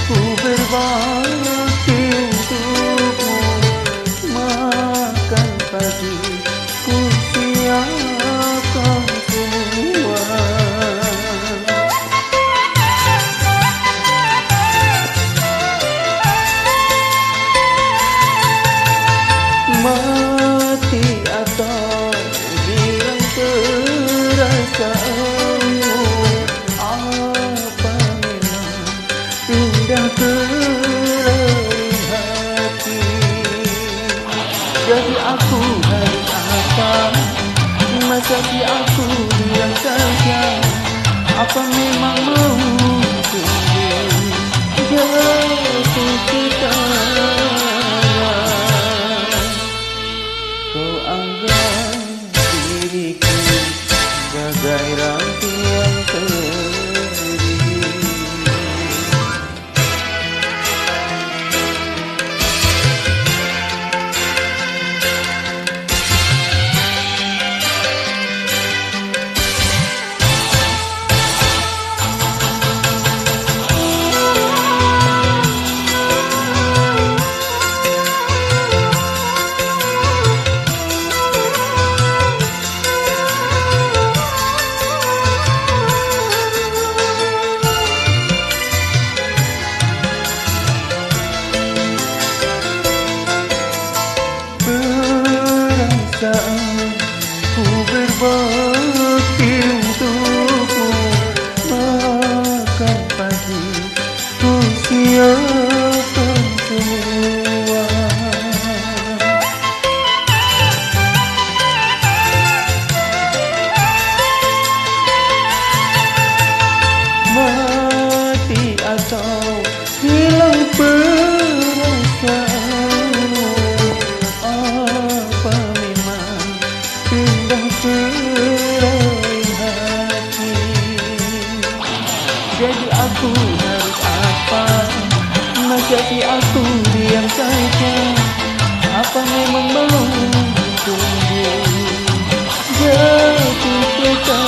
Ku berbakti untukmu, makan pagi ku siapkan semua. Mati atau hilang perasaanmu, apa memang indah kering hati. Jadi aku harus apa? Masa si aku diam saja? Apa memang mau sungguh jatuh kita? Kau anggap diriku bagai rangkaian teri. Ku berbakti untukmu, makan pagi ku siapkan semua. Mati atau hilang perasaanmu, apa indah kering hati. Jadi aku harus apa? Masa si aku diam saja? Apa memang mau tunggu jatuh kita?